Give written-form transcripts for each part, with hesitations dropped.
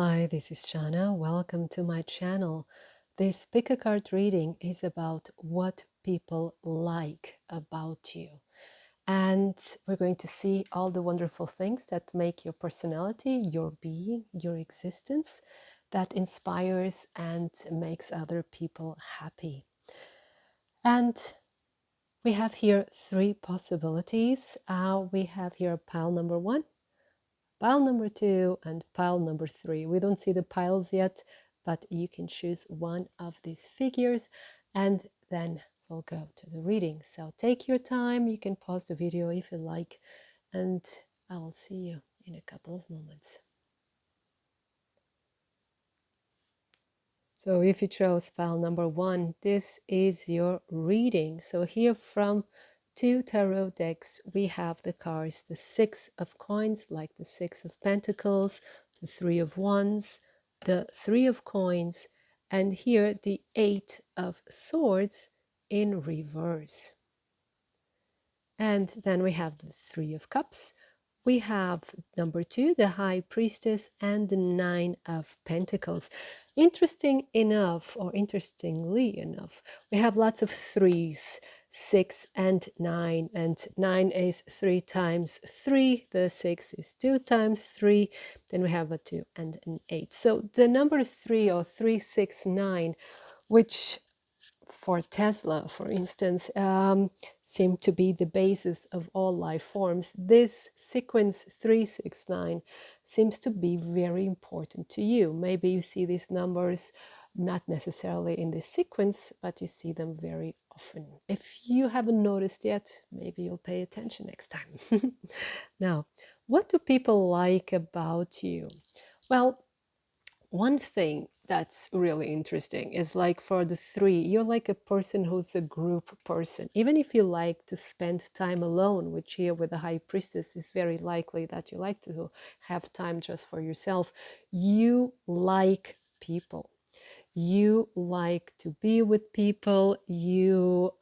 Hi, this is Shannah. Welcome to my channel. This pick a card reading is about what people like about you. And we're going to see all the wonderful things that make your personality, your being, your existence, that inspires and makes other people happy. And we have here three possibilities. We have here pile number one, pile number two, and pile number three. We don't see the piles yet, but you can choose one of these figures and then we'll go to the reading. So take your time, you can pause the video if you like, and I will see you in a couple of moments. So if you chose pile number one, this is your reading. So here from two tarot decks, we have the cards, the Six of Coins, like the Six of Pentacles, the Three of Wands, the Three of Coins, and here the Eight of Swords in reverse. And then we have the Three of Cups. We have number two, the High Priestess, and the Nine of Pentacles. Interesting enough, or interestingly enough, we have lots of threes, 6 and 9, and 9 is 3 times 3, the 6 is 2 times 3, then we have a 2 and an 8. So the number 3 or 369, which for Tesla, for instance, seem to be the basis of all life forms. This sequence 369 seems to be very important to you. Maybe you see these numbers not necessarily in this sequence, but you see them very often. If you haven't noticed yet, maybe you'll pay attention next time. Now, what do people like about you? Well, one thing that's really interesting is like for the three, you're like a person who's a group person. Even if you like to spend time alone, which here with the High Priestess is very likely that you like to have time just for yourself, you like people. You like to be with people. You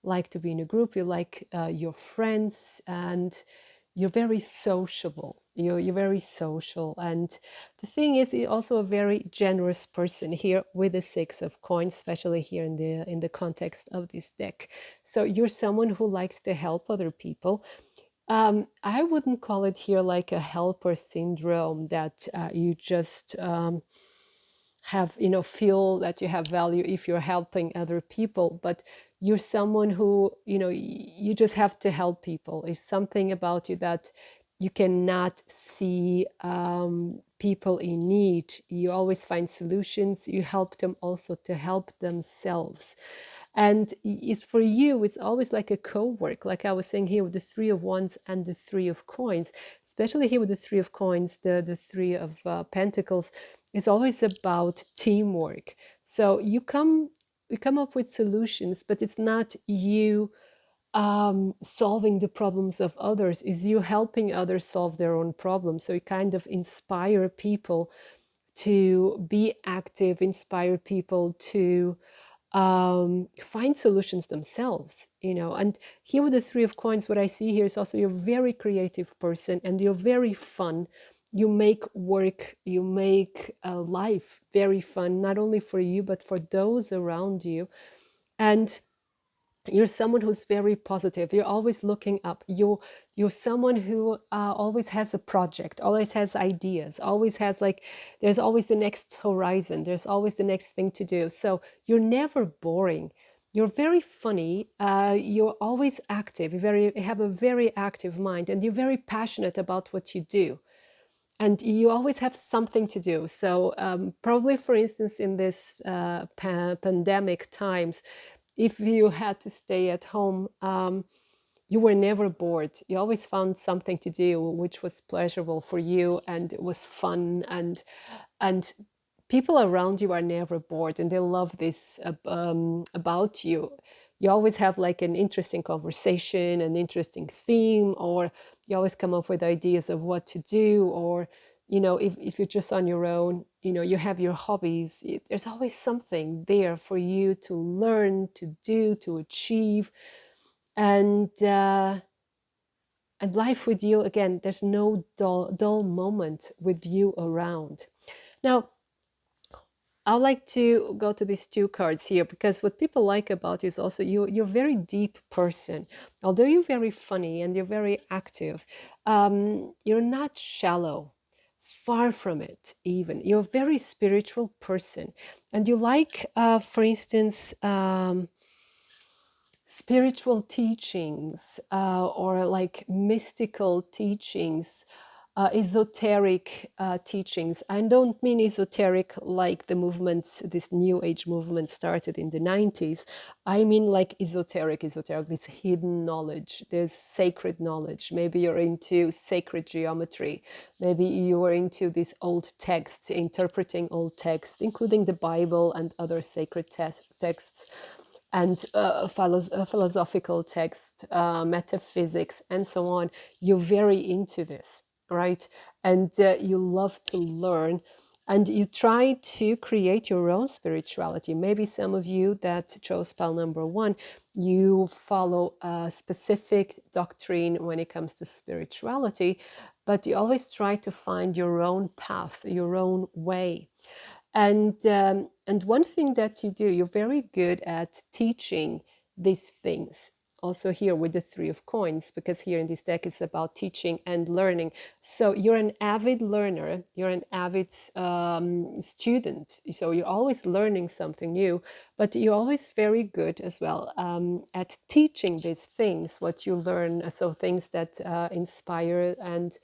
like to be in a group. You like your friends, and you're very sociable. You're very social. And the thing is, you're also a very generous person here with the Six of Coins, especially here in the context of this deck. So you're someone who likes to help other people. I wouldn't call it here like a helper syndrome that you just have, feel that you have value if you're helping other people, but you're someone who, you just have to help people. It's something about you that you cannot see people in need. You always find solutions. You help them also to help themselves. And it's for you, it's always like a co-work, like I was saying here with the Three of Wands and the Three of Coins, especially here with the Three of Coins, the Three of Pentacles. It's always about teamwork. So you come up with solutions, but it's not you solving the problems of others, is you helping others solve their own problems. So you kind of inspire people to be active, inspire people to find solutions themselves, and here with the Three of Coins, what I see here is also you're a very creative person and you're very fun. You make work, you make life very fun, not only for you but for those around you. And you're someone who's very positive. You're always looking up. You're someone who always has a project, always has ideas, always has there's always the next horizon. There's always the next thing to do. So you're never boring. You're very funny. You're always active. You have a very active mind, and you're very passionate about what you do. And you always have something to do. So probably, for instance, in this pandemic times, if you had to stay at home, you were never bored. You always found something to do, which was pleasurable for you, and it was fun. And people around you are never bored, and they love this about you. You always have like an interesting conversation, an interesting theme, or you always come up with ideas of what to do, or if you're just on your own, you have your hobbies. There's always something there for you to learn, to do, to achieve. And and life with you, again, there's no dull moment with you around. Now, I like to go to these two cards here because what people like about you is also you're a very deep person. Although you're very funny and you're very active, you're not shallow. Far from it, even. You're a very spiritual person. And you like, for instance, spiritual teachings or like mystical teachings, esoteric teachings. I don't mean esoteric like the movements, this new age movement started in the 90s. I mean like esoteric, this hidden knowledge, this sacred knowledge. Maybe you're into sacred geometry. Maybe you are into these old texts, interpreting old texts, including the Bible and other sacred texts, and philosophical text, metaphysics, and so on. You're very into this, right? And you love to learn, and you try to create your own spirituality. Maybe some of you that chose pile number 1, you follow a specific doctrine when it comes to spirituality, but you always try to find your own path, your own way. And one thing that you do, you're very good at teaching these things. Also here with the 3 of coins, because here in this deck it's about teaching and learning. So you're an avid learner, you're an avid student. So you're always learning something new, but you're always very good as well at teaching these things, what you learn. So things that inspire and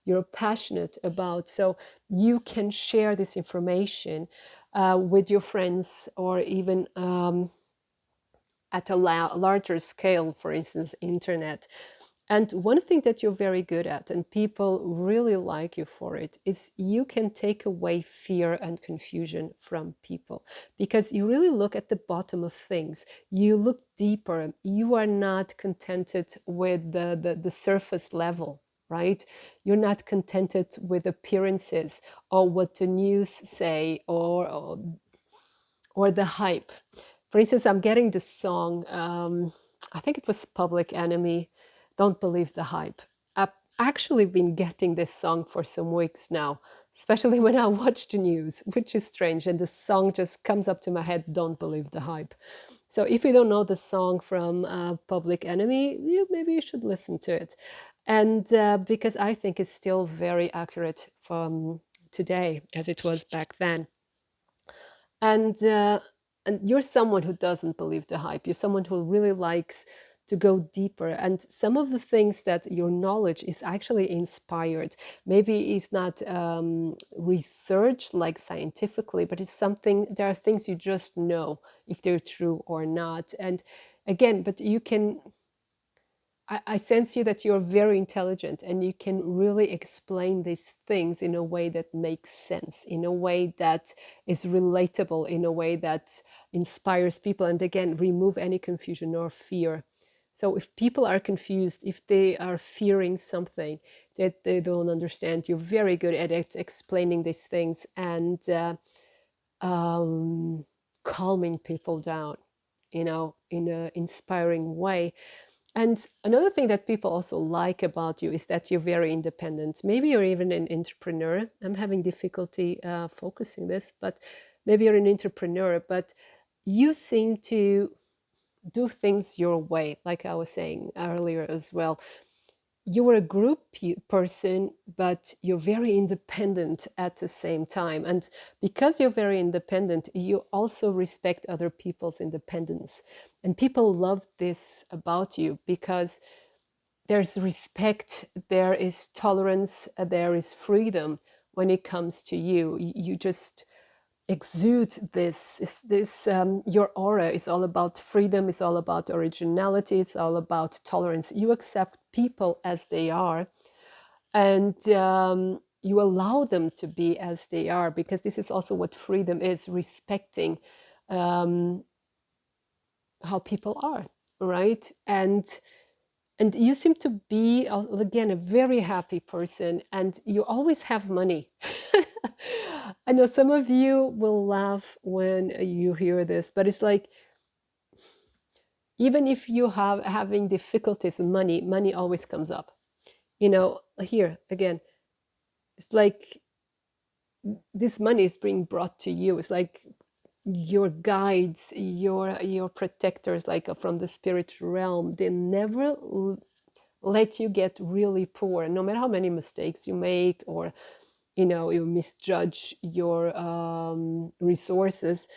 you're passionate about. So you can share this information with your friends, or even at a larger scale, for instance, internet. And one thing that you're very good at, and people really like you for it, is you can take away fear and confusion from people, because you really look at the bottom of things. You look deeper. You are not contented with the surface level, right? You're not contented with appearances or what the news say, or the hype. For instance, I'm getting this song, I think it was Public Enemy, Don't Believe the Hype. I've actually been getting this song for some weeks now, especially when I watch the news, which is strange. And the song just comes up to my head, Don't Believe the Hype. So if you don't know the song from Public Enemy, maybe you should listen to it. And because I think it's still very accurate from today as it was back then. And you're someone who doesn't believe the hype. You're someone who really likes to go deeper, and some of the things that your knowledge is actually inspired. Maybe it's not researched like scientifically, but it's something, there are things you just know if they're true or not. And again, but you can, I sense you that you're very intelligent, and you can really explain these things in a way that makes sense, in a way that is relatable, in a way that inspires people, and again, remove any confusion or fear. So if people are confused, if they are fearing something that they don't understand, you're very good at explaining these things and calming people down, in an inspiring way. And another thing that people also like about you is that you're very independent. Maybe you're even an entrepreneur. I'm having difficulty focusing this, but maybe you're an entrepreneur, but you seem to do things your way, like I was saying earlier as well. You are a group person, but you're very independent at the same time. And because you're very independent, you also respect other people's independence. And people love this about you because there's respect, there is tolerance, there is freedom when it comes to you. You just exude this your aura is all about freedom, it's all about originality, it's all about tolerance. You accept people as they are, and you allow them to be as they are, because this is also what freedom is, respecting how people are, right? And you seem to be, again, a very happy person, and you always have money. I know some of you will laugh when you hear this, but it's like, even if you having difficulties with money, money always comes up. here again, it's like this money is being brought to you. It's like your guides, your protectors, like from the spirit realm, they never let you get really poor, no matter how many mistakes you make, or you misjudge your resources.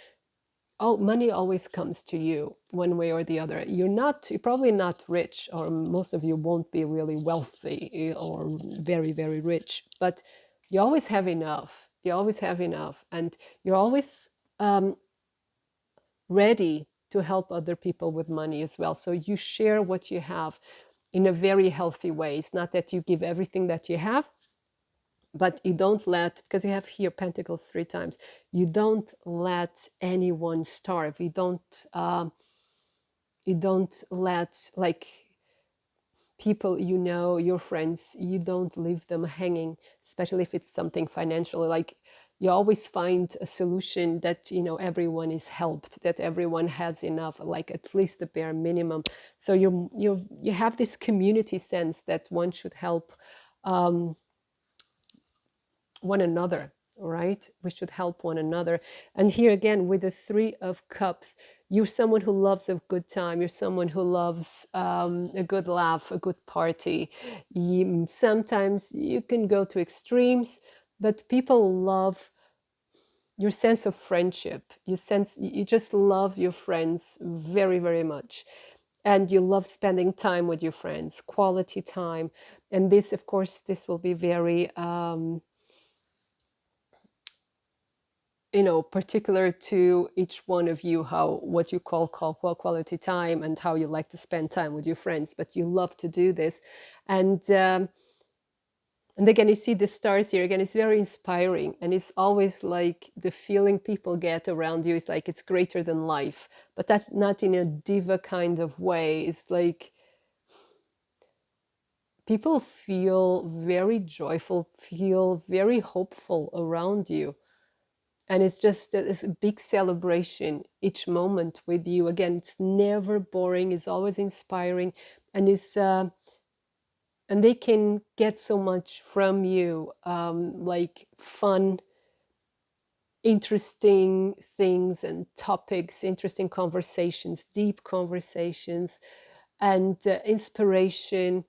All money always comes to you one way or the other. You're probably not rich, or most of you won't be really wealthy or very, very rich, but you always have enough. You always have enough, and you're always ready to help other people with money as well. So you share what you have in a very healthy way. It's not that you give everything that you have, but you don't let, because you have here Pentacles 3 times, you don't let anyone starve. You don't let, like, people, your friends, you don't leave them hanging, especially if it's something financial. Like, you always find a solution that everyone is helped, that everyone has enough, like at least the bare minimum. So you have this community sense that one should help one another, right? We should help one another. And here again, with the 3 of Cups, you're someone who loves a good time. You're someone who loves a good laugh, a good party. Sometimes you can go to extremes, but people love your sense of friendship. You just love your friends very, very much. And you love spending time with your friends, quality time. And this, of course, this will be very particular to each one of you, what you call quality time, and how you like to spend time with your friends. But you love to do this, and again, you see the stars here. Again, it's very inspiring, and it's always like the feeling people get around you is like it's greater than life, but that not in a diva kind of way. It's like people feel very joyful, feel very hopeful around you. And it's just a big celebration each moment with you. Again, it's never boring. It's always inspiring, and and they can get so much from you, like fun, interesting things and topics, interesting conversations, deep conversations, and inspiration,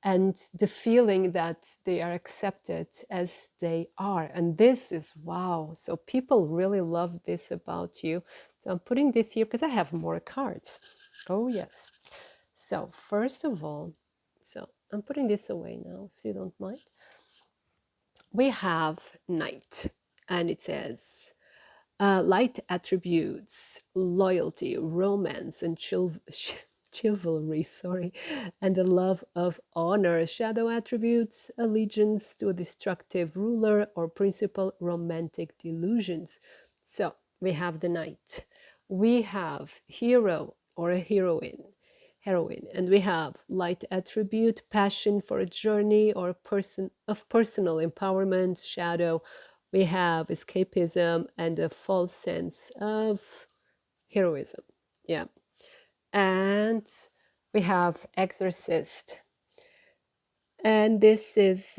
and the feeling that they are accepted as they are. And this is wow. So people really love this about you. So I'm putting this here because I have more cards. Oh yes. So first of all, so I'm putting this away now, if you don't mind. We have Knight, and it says light attributes, loyalty, romance, and chivalry, sorry, and the love of honor. Shadow attributes, allegiance to a destructive ruler or principal, romantic delusions. So we have the Knight. We have hero or a heroine, and we have light attribute, passion for a journey or a person of personal empowerment. Shadow, we have escapism and a false sense of heroism. Yeah. And we have exorcist, and this is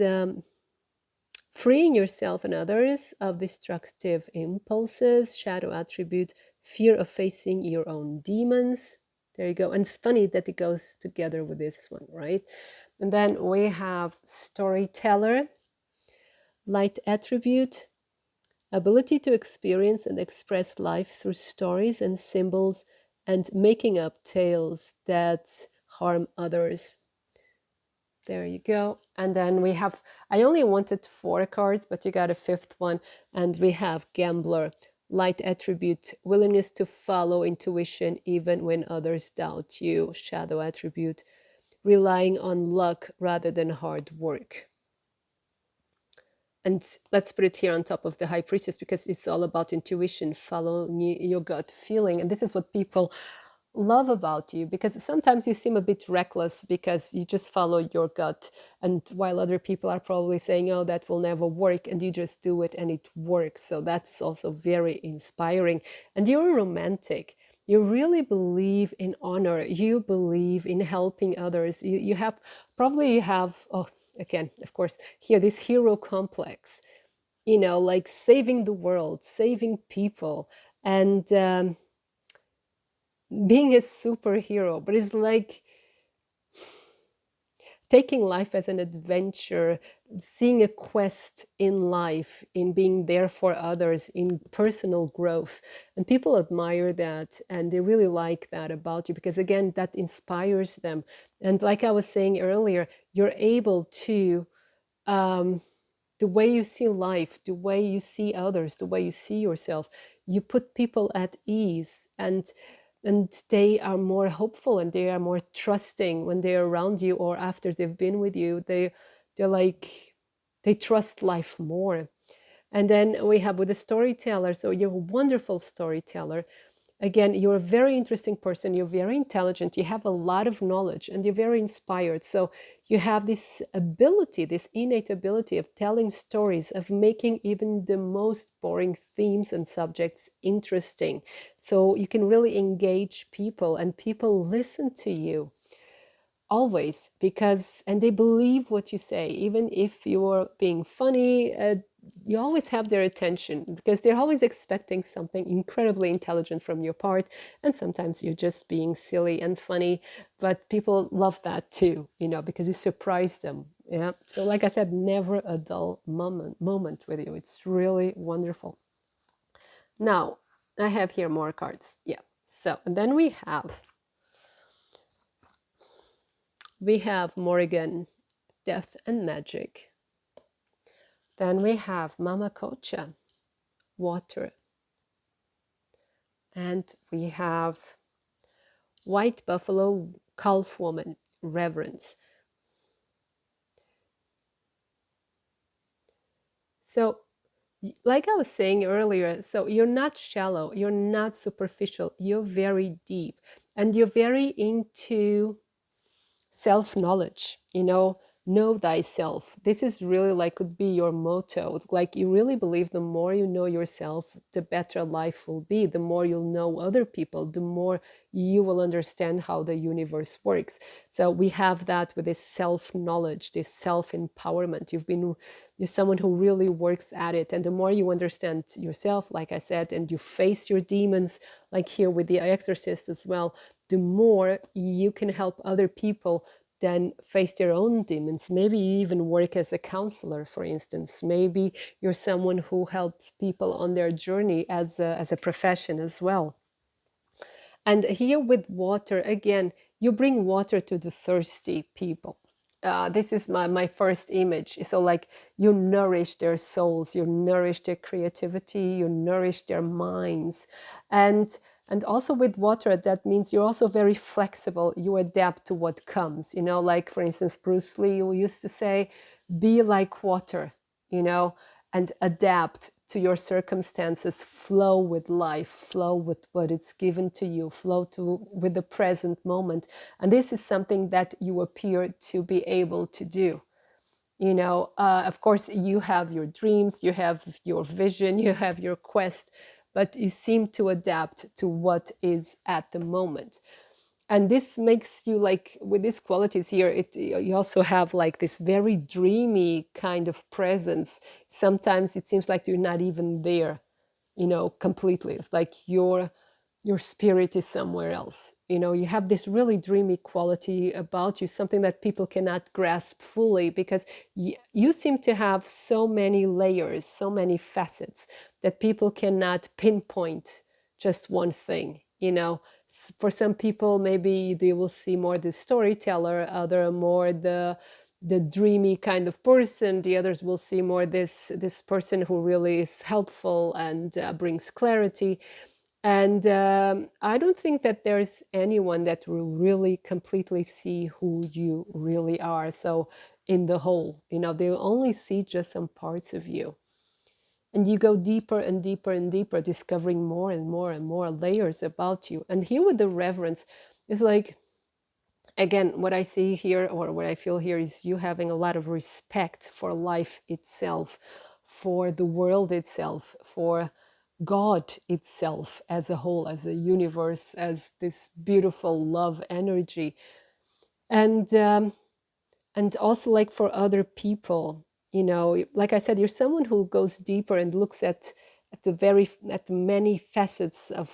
freeing yourself and others of destructive impulses. Shadow attribute, fear of facing your own demons. There you go. And it's funny that it goes together with this one, right? And then we have storyteller, light attribute, ability to experience and express life through stories and symbols, and making up tales that harm others. There you go. And then we have, I only wanted 4 cards, but you got a 5th one. And we have gambler, light attribute, willingness to follow intuition even when others doubt you. Shadow attribute, relying on luck rather than hard work. And let's put it here on top of the High Priestess, because it's all about intuition, following your gut feeling. And this is what people love about you, because sometimes you seem a bit reckless because you just follow your gut, and while other people are probably saying, oh, that will never work, and you just do it and it works. So that's also very inspiring. And you're a romantic. You really believe in honor. You believe in helping others. You have, oh, again, of course, here, this hero complex, like saving the world, saving people, and being a superhero. But it's like taking life as an adventure, seeing a quest in life, in being there for others, in personal growth. And people admire that, and they really like that about you, because again, that inspires them. And like I was saying earlier, you're able to, the way you see life, the way you see others, the way you see yourself, you put people at ease, and they are more hopeful, and they are more trusting when they're around you, or after they've been with you. They're like, they trust life more. And then we have with the storyteller, so you're a wonderful storyteller. Again, you're a very interesting person, you're very intelligent, you have a lot of knowledge, and you're very inspired. So you have this ability, this innate ability of telling stories, of making even the most boring themes and subjects interesting. So you can really engage people, and people listen to you always, because, and they believe what you say, even if you're being funny. You always have their attention, because they're always expecting something incredibly intelligent from your part, and sometimes you're just being silly and funny, but people love that too, because you surprise them. Yeah, so like I said, never a dull moment with you. It's really wonderful. Now I have here more cards. Yeah, so, and then we have Morrigan, Death and Magic. Then we have Mama Kocha, Water. And we have White Buffalo, Calf Woman, Reverence. So, like I was saying earlier, so you're not shallow, you're not superficial, you're very deep, and you're very into self-knowledge, know thyself. This is really like, could be your motto. Like, you really believe the more you know yourself, the better life will be. The more you'll know other people, the more you will understand how the universe works. So we have that with this self-knowledge, this self-empowerment. You're someone who really works at it, and the more you understand yourself, like I said, and you face your demons, like here with the exorcist as well, the more you can help other people then face their own demons. Maybe you even work as a counselor, for instance. Maybe you're someone who helps people on their journey as a profession as well. And here with water, again, you bring water to the thirsty people. This is my first image. So like, you nourish their souls, you nourish their creativity, you nourish their minds. And also with water, that means you're also very flexible. You adapt to what comes, like for instance, Bruce Lee used to say, be like water, and adapt to your circumstances, flow with life, flow with what it's given to you, with the present moment. And this is something that you appear to be able to do. Of course, you have your dreams, you have your vision, you have your quest, but you seem to adapt to what is at the moment. And this makes you, like, with these qualities here, you also have like this very dreamy kind of presence. Sometimes it seems like you're not even there, completely. It's like your spirit is somewhere else. You have this really dreamy quality about you, something that people cannot grasp fully, because you seem to have so many layers, so many facets, that people cannot pinpoint just one thing. For some people, maybe they will see more the storyteller, other more the dreamy kind of person. The others will see more this person who really is helpful and brings clarity. And I don't think that there's anyone that will really completely see who you really are. So in the whole, they'll only see just some parts of you. And you go deeper and deeper and deeper, discovering more and more and more layers about you. And here with the reverence is like, again, what I see here, or what I feel here, is you having a lot of respect for life itself, for the world itself, for God itself as a whole, as a universe, as this beautiful love energy. And and also like for other people, you know, like I said, you're someone who goes deeper and looks at the many facets of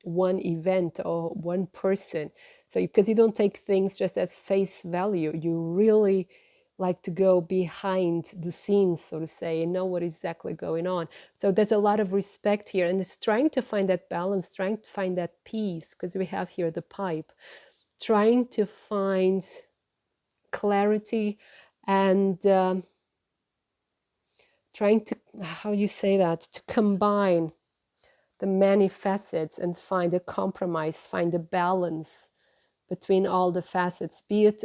one event or one person. So because you don't take things just as face value, you really like to go behind the scenes, so to say, and know what is exactly going on. So there's a lot of respect here, and it's trying to find that balance, trying to find that peace, because we have here the pipe, trying to find clarity, and trying to, how you say that, to combine the many facets and find a compromise, find a balance between all the facets, be it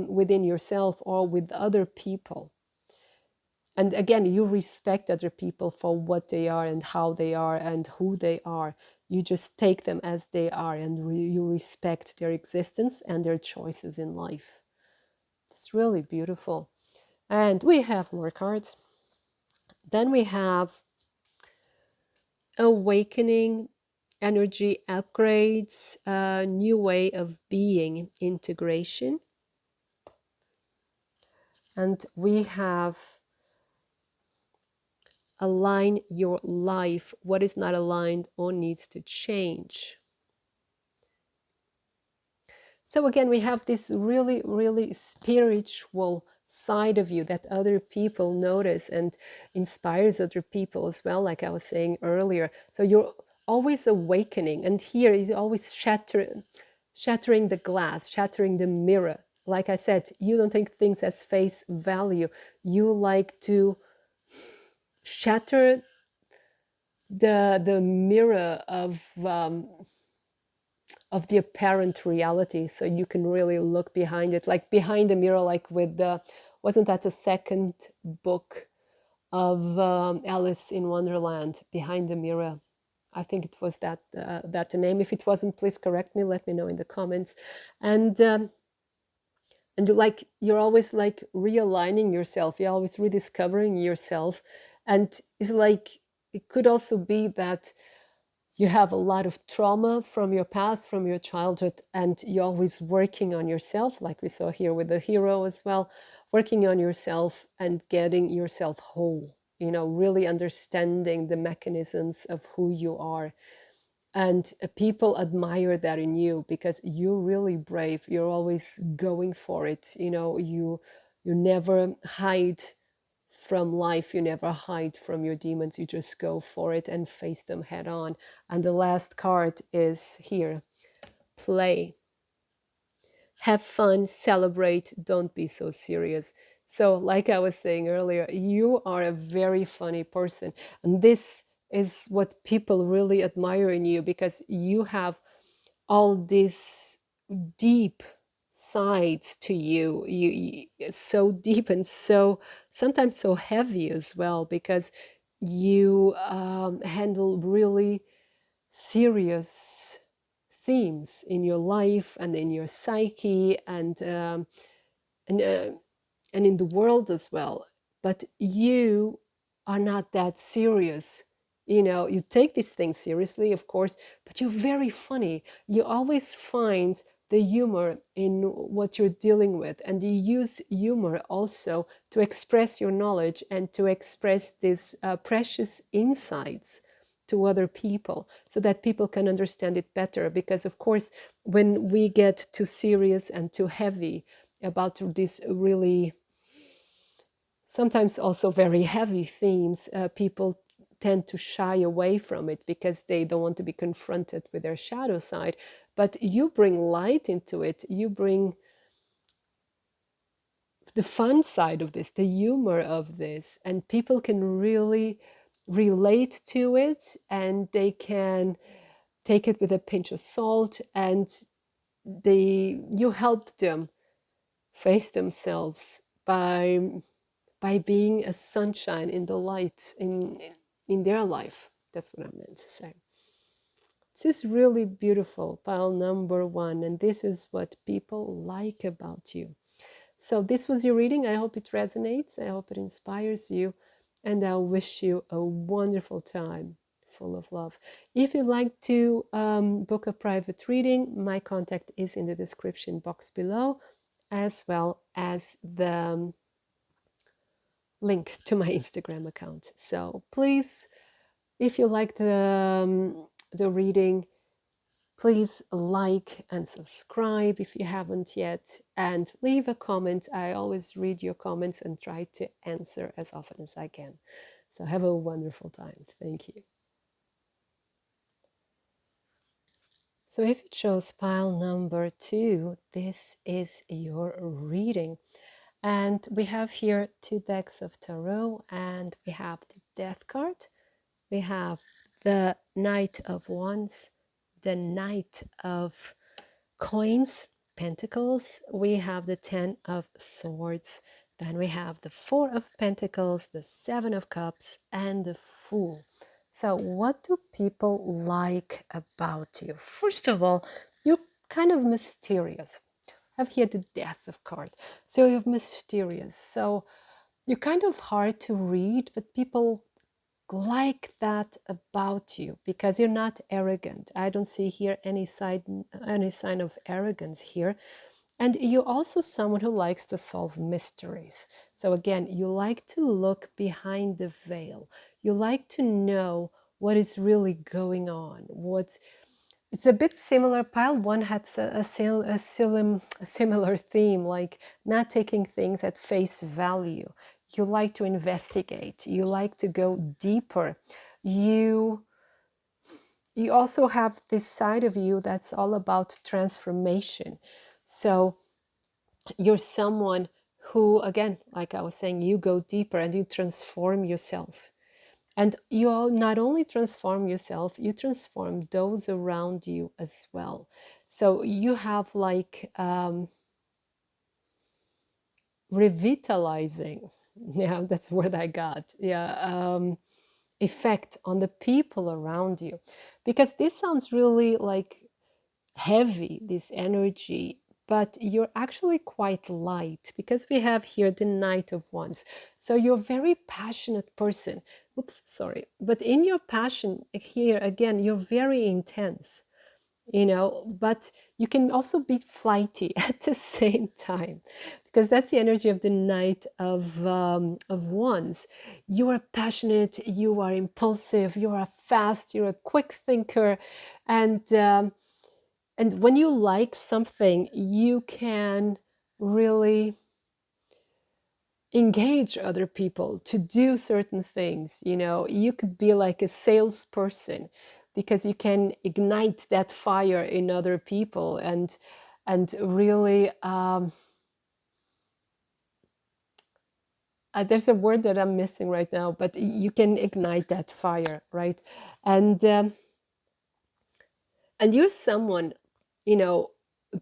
within yourself or with other people. And again, you respect other people for what they are and how they are and who they are. You just take them as they are, and you respect their existence and their choices in life. It's really beautiful. And we have more cards. Then we have awakening, energy upgrades, a new way of being, integration. And we have align your life. What is not aligned or needs to change. So again, we have this really, really spiritual side of you that other people notice and inspires other people as well, like I was saying earlier. So you're always awakening, and here is always shattering the glass, shattering the mirror. Like I said, you don't take things as face value. You like to shatter the mirror of the apparent reality, so you can really look behind it, like behind the mirror, like with the, wasn't that the second book of Alice in Wonderland, Behind the Mirror? I think it was that the name. If it wasn't, please correct me, let me know in the comments. And like you're always like realigning yourself, you're always rediscovering yourself. And it's like, it could also be that you have a lot of trauma from your past, from your childhood, and you're always working on yourself, like we saw here with the hero as well, working on yourself and getting yourself whole, you know, really understanding the mechanisms of who you are. And people admire that in you because you're really brave. You're always going for it. You know, you never hide from life, you never hide from your demons, you just go for it and face them head on. And the last card is here, play, have fun, celebrate, don't be so serious. So like I was saying earlier, you are a very funny person, and this is what people really admire in you, because you have all these deep sides to you. So deep and so sometimes so heavy as well, because you handle really serious themes in your life and in your psyche, and uh, and in the world as well. But you are not that serious. You know, you take these things seriously, of course, but you're very funny. You always find the humor in what you're dealing with, and you use humor also to express your knowledge and to express these precious insights to other people, so that people can understand it better. Because of course, when we get too serious and too heavy about these really sometimes also very heavy themes, people tend to shy away from it because they don't want to be confronted with their shadow side. But you bring light into it, you bring the fun side of this, the humor of this, and people can really relate to it, and they can take it with a pinch of salt, and you help them face themselves by being a sunshine in the light in their life. That's what I meant to say. This is really beautiful, pile number one, and this is what people like about you. So this was your reading. I hope it resonates. I hope it inspires you, and I wish you a wonderful time full of love. If you'd like to book a private reading, my contact is in the description box below. as well as the link to my Instagram account. So please, if you like the reading, please like and subscribe if you haven't yet, and leave a comment. I always read your comments and try to answer as often as I can. So have a wonderful time. Thank you. So if you chose pile number 2, this is your reading. And we have here 2 decks of tarot, and we have the Death card. We have the Knight of Wands, the Knight of Coins, Pentacles. We have the 10 of Swords. Then we have the 4 of Pentacles, the 7 of Cups, and the Fool. So what do people like about you? First of all, you're kind of mysterious. I have here the Death of card. So you're mysterious. So you're kind of hard to read, but people like that about you because you're not arrogant. I don't see here any sign of arrogance here. And you're also someone who likes to solve mysteries. So again, you like to look behind the veil. You like to know what is really going on. It's a bit similar. Pile 1 had a similar theme, like not taking things at face value. You like to investigate. You like to go deeper. You also have this side of you that's all about transformation. So you're someone who, again, like I was saying, you go deeper and you transform yourself. And you all not only transform yourself, you transform those around you as well. So you have like revitalizing, yeah, that's the word I got, yeah, effect on the people around you. Because this sounds really like heavy, this energy, but you're actually quite light because we have here the Knight of Wands. So you're a very passionate person. Oops, sorry. But in your passion here, again, you're very intense, but you can also be flighty at the same time because that's the energy of the Knight of Wands. You are passionate, you are impulsive, you are fast, you're a quick thinker, and when you like something, you can really engage other people to do certain things. You could be like a salesperson because you can ignite that fire in other people and really there's a word that I'm missing right now, but you can ignite that fire, right? And you're someone,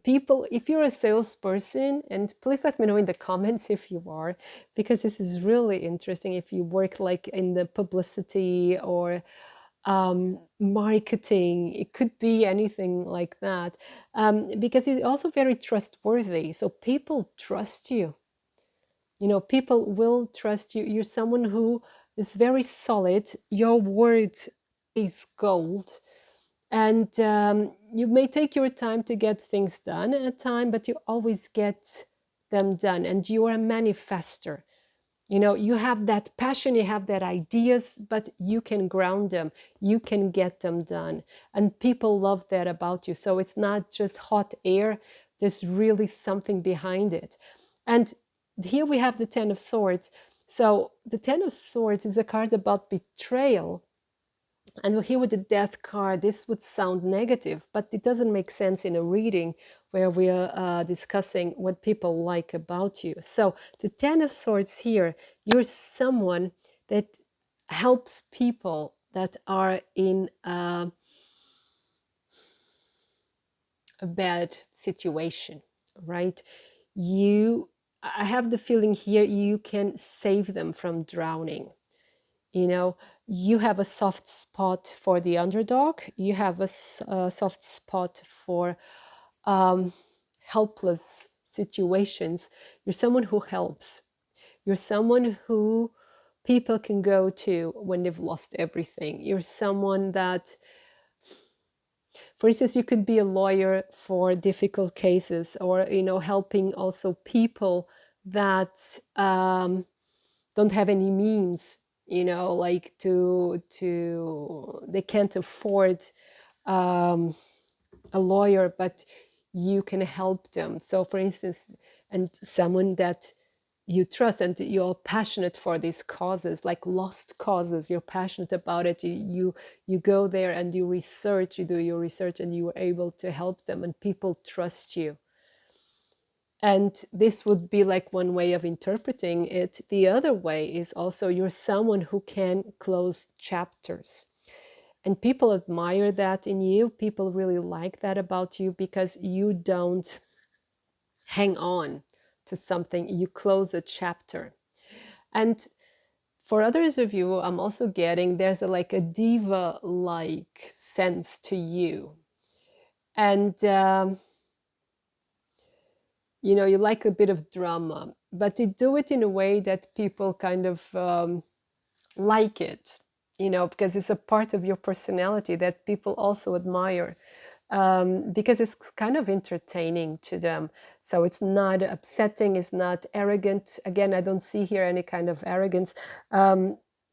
people, if you're a salesperson, and please let me know in the comments if you are, because this is really interesting. If you work like in the publicity or marketing, it could be anything like that, because you're also very trustworthy. So people trust you. People will trust you. You're someone who is very solid. Your word is gold. And you may take your time to get things done at a time, but you always get them done. And you are a manifester. You have that passion, you have that ideas, but you can ground them. You can get them done. And people love that about you. So it's not just hot air. There's really something behind it. And here we have the 10 of Swords. So the 10 of Swords is a card about betrayal. And here with the Death card, this would sound negative, but it doesn't make sense in a reading where we are discussing what people like about you. So the 10 of Swords here, you're someone that helps people that are in a bad situation, right? I have the feeling here you can save them from drowning. You have a soft spot for the underdog. You have a soft spot for helpless situations. You're someone who helps. You're someone who people can go to when they've lost everything. You're someone that For instance, you could be a lawyer for difficult cases, or helping also people that don't have any means, like to they can't afford um, a lawyer, but you can help them. So for instance, and someone that you trust and you're passionate for these causes, like lost causes, you're passionate about it, you go there and you do your research, and you are able to help them, and people trust you. And this would be like one way of interpreting it. The other way is also you're someone who can close chapters. And people admire that in you. People really like that about you, because you don't hang on to something, you close a chapter. And for others of you, I'm also getting there's like a diva like sense to you. And you like a bit of drama, but you do it in a way that people kind of like it, because it's a part of your personality that people also admire, because it's kind of entertaining to them. So it's not upsetting, it's not arrogant. Again, I don't see here any kind of arrogance.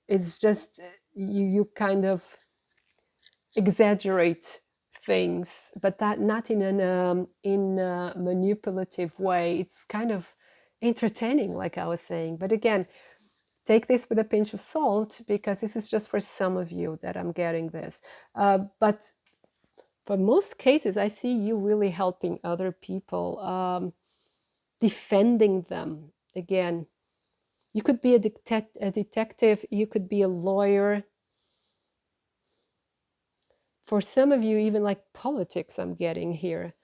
It's just you kind of exaggerate things, but that not in a manipulative way. It's kind of entertaining, like I was saying. But again, take this with a pinch of salt, because this is just for some of you that I'm getting this. But for most cases, I see you really helping other people, defending them. Again, you could be a detective, you could be a lawyer. For some of you, even like politics, I'm getting here.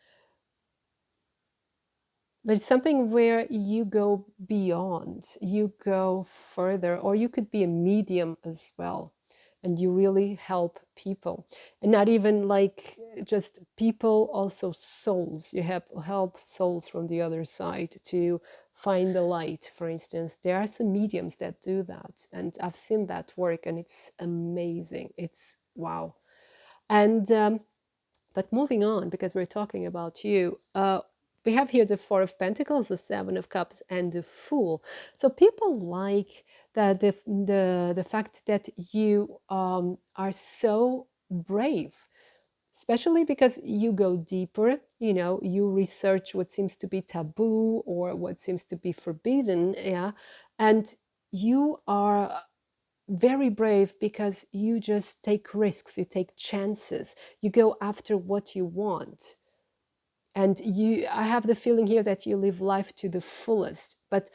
But it's something where you go beyond, you go further, or you could be a medium as well. And you really help people. And not even like just people, also souls. You help souls from the other side to find the light, for instance. There are some mediums that do that. And I've seen that work, and it's amazing. It's wow. And but moving on, because we're talking about you, we have here the Four of Pentacles, the Seven of Cups, and the Fool. So people like that the fact that you are so brave, especially because you go deeper. You research what seems to be taboo or what seems to be forbidden, yeah, and you are very brave because you just take risks, you take chances, you go after what you want. And I have the feeling here that you live life to the fullest, but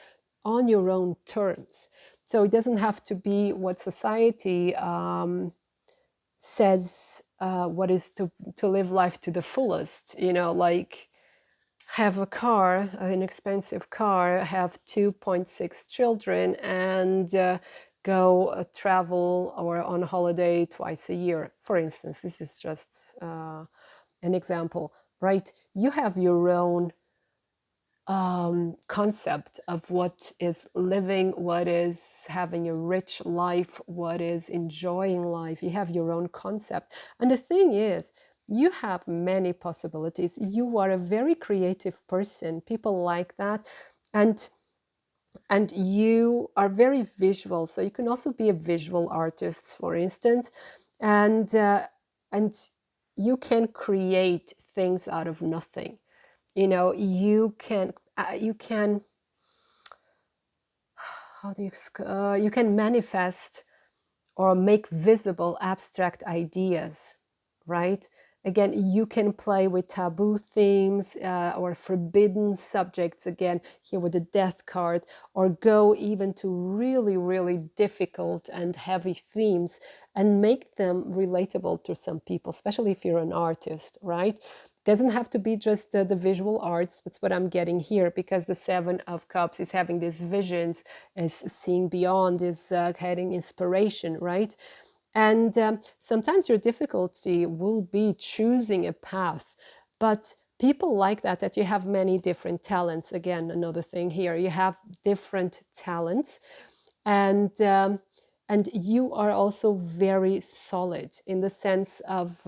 on your own terms. So it doesn't have to be what society says what is to live life to the fullest, like have a car, an expensive car, have 2.6 children, and go travel or on holiday twice a year, for instance. This is just an example, right? You have your own concept of what is living, what is having a rich life, what is enjoying life. You have your own concept. And the thing is, you have many possibilities. You are a very creative person. People like that. And you are very visual. So you can also be a visual artist, for instance. And you can create things out of nothing. You can how do you can manifest or make visible abstract ideas, right? Again, you can play with taboo themes or forbidden subjects, again, here with the death card, or go even to really, really difficult and heavy themes and make them relatable to some people, especially if you're an artist, right? Doesn't have to be just the visual arts. That's what I'm getting here, because the Seven of Cups is having these visions, is seeing beyond, is having inspiration, right? And sometimes your difficulty will be choosing a path, but people like that you have many different talents. Again, another thing here, you have different talents, and you are also very solid in the sense of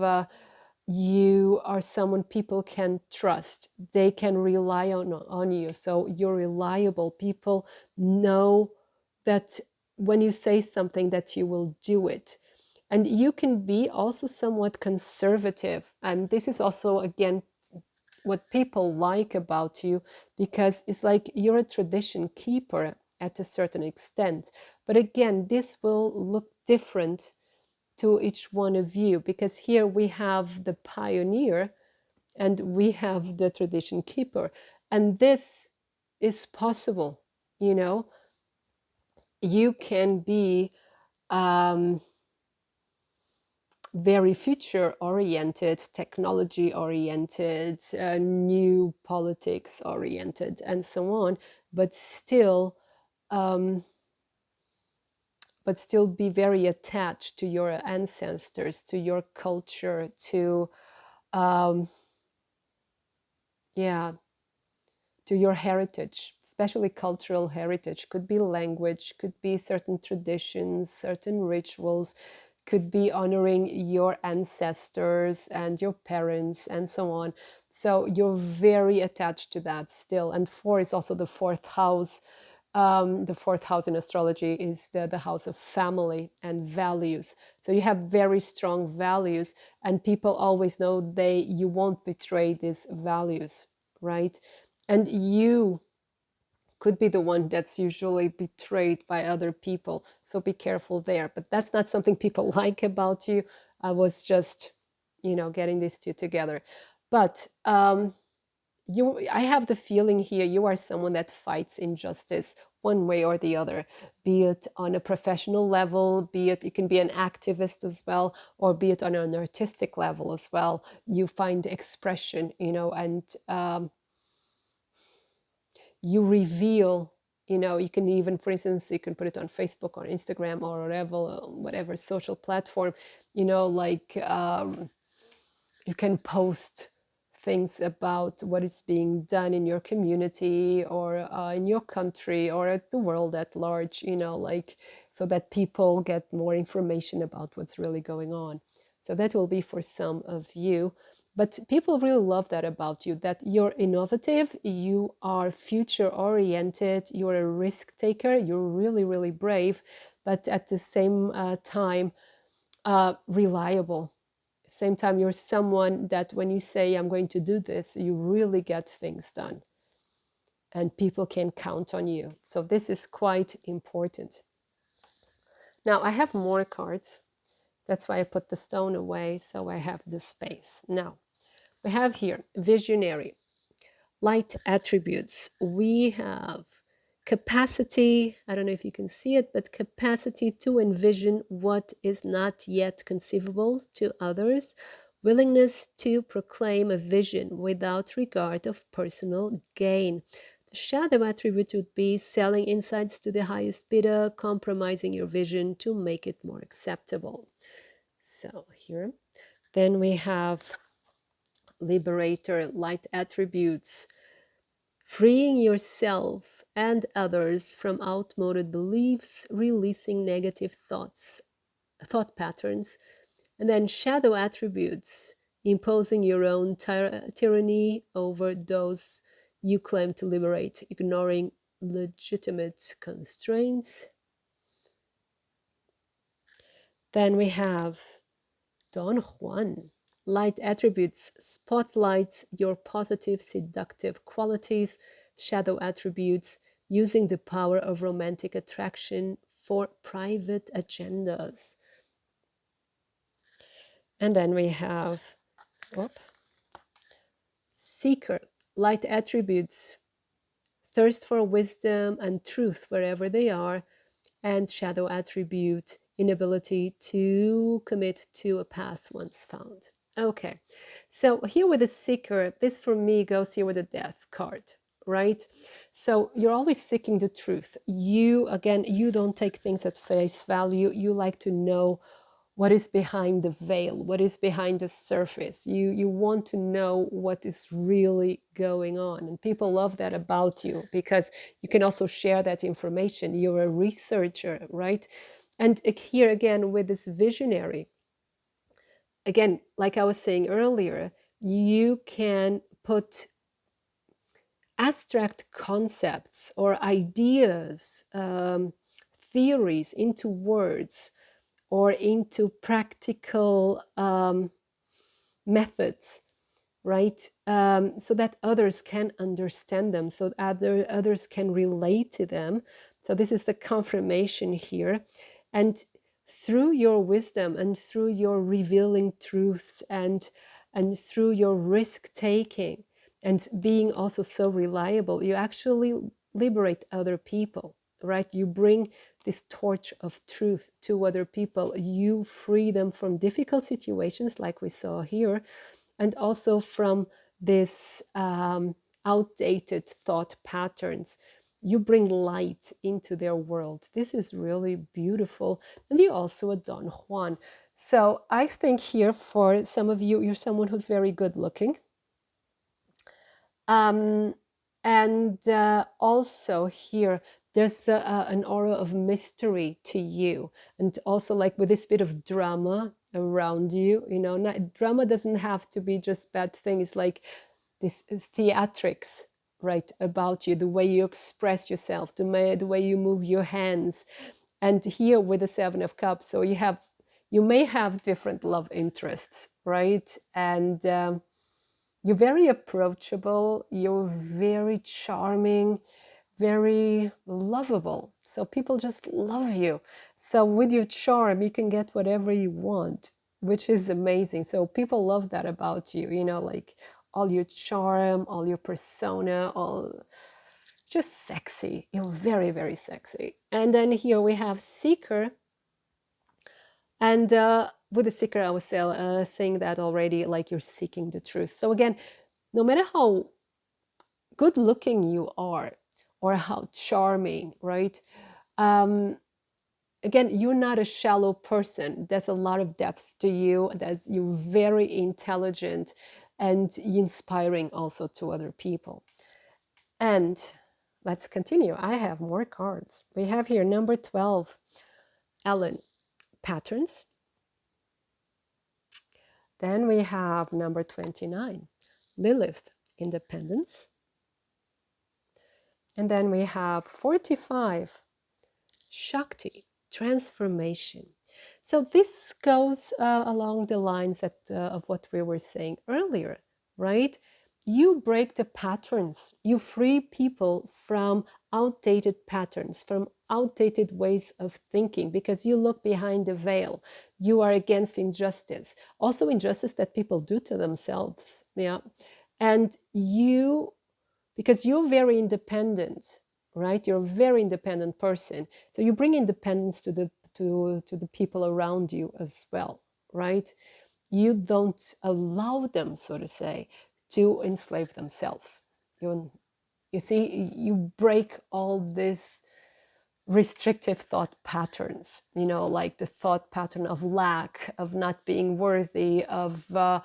you you are someone people can trust. They can rely on you. So you're reliable. People know that when you say something that you will do it. And you can be also somewhat conservative. And this is also, again, what people like about you, because it's like you're a tradition keeper at a certain extent. But again, this will look different to each one of you, because here we have the pioneer and we have the tradition keeper. And this is possible, you know. You can be very future oriented, technology oriented, new politics oriented, and so on, but still be very attached to your ancestors, to your culture, to yeah, to your heritage, especially cultural heritage. Could be language, could be certain traditions, certain rituals, could be honoring your ancestors and your parents and so on. So you're very attached to that still. And 4 is also the fourth house. The fourth house in astrology is the house of family and values. So you have very strong values, and people always know you won't betray these values, right? And you could be the one that's usually betrayed by other people. So be careful there. But that's not something people like about you. I was just, getting these two together. But I have the feeling here you are someone that fights injustice one way or the other, be it on a professional level, be it, you can be an activist as well, or be it on an artistic level as well. You find expression, and you reveal, you can even, for instance, you can put it on Facebook or Instagram or whatever social platform, like you can post things about what is being done in your community or in your country or at the world at large, like, so that people get more information about what's really going on. So that will be for some of you. But people really love that about you, that you're innovative, you are future oriented, you're a risk taker, you're really, really brave, but at the same time, reliable. Same time, you're someone that when you say, I'm going to do this, you really get things done. And people can count on you. So this is quite important. Now, I have more cards. That's why I put the stone away, so I have the space. Now, we have here visionary, light attributes. We have capacity, I don't know if you can see it, but capacity to envision what is not yet conceivable to others, willingness to proclaim a vision without regard of personal gain. The shadow attribute would be selling insights to the highest bidder, compromising your vision to make it more acceptable. So here, then we have liberator, light attributes, freeing yourself and others from outmoded beliefs, releasing negative thought patterns. And then shadow attributes, imposing your own tyranny over those you claim to liberate, ignoring legitimate constraints. Then we have Don Juan. Light attributes spotlights your positive, seductive qualities. Shadow attributes, using the power of romantic attraction for private agendas. And then we have seeker. Light attributes, thirst for wisdom and truth wherever they are. And shadow attribute, inability to commit to a path once found. Okay, so here with the seeker, this for me goes here with the death card, right? So you're always seeking the truth. You don't take things at face value. You like to know what is behind the veil, what is behind the surface. You want to know what is really going on. And people love that about you because you can also share that information. You're a researcher, right? And here again with this visionary, again, like I was saying earlier, you can put abstract concepts or ideas, theories into words or into practical methods, right? So that others can understand them, so others can relate to them. So this is the confirmation here. And through your wisdom and through your revealing truths and through your risk taking and being also so reliable, you actually liberate other people, right? You bring this torch of truth to other people. You free them from difficult situations like we saw here, and also from this outdated thought patterns. You bring light into their world. This is really beautiful. And you're also a Don Juan. So I think here for some of you, you're someone who's very good looking. And also here, there's an aura of mystery to you. And also like with this bit of drama around you, you know, drama doesn't have to be just bad things, like this theatrics, right, about you, the way you express yourself, the way you move your hands. And here with the Seven of Cups, so you may have different love interests, right? And you're very approachable, you're very charming, very lovable. So people just love you. So with your charm, you can get whatever you want, which is amazing. So people love that about you, you know, like all your charm, all your persona, all just sexy. You're very, very sexy. And then here we have Seeker. And with the Seeker, I was saying that already, like you're seeking the truth. So again, no matter how good looking you are or how charming, right? Again, you're not a shallow person. There's a lot of depth to you. You're very intelligent and inspiring also to other people. And let's continue. I have more cards. We have here number 12, Ellen, patterns. Then we have number 29, Lilith, independence. And then we have 45, Shakti, transformation. So this goes along the lines of what we were saying earlier, right? You break the patterns. You free people from outdated patterns, from outdated ways of thinking, because you look behind the veil. You are against injustice, also injustice that people do to themselves. Yeah. And because you're very independent, right? You're a very independent person. So you bring independence to the people around you as well, right? You don't allow them, so to say, to enslave themselves. You see, you break all this restrictive thought patterns, you know, like the thought pattern of lack, of not being worthy, of a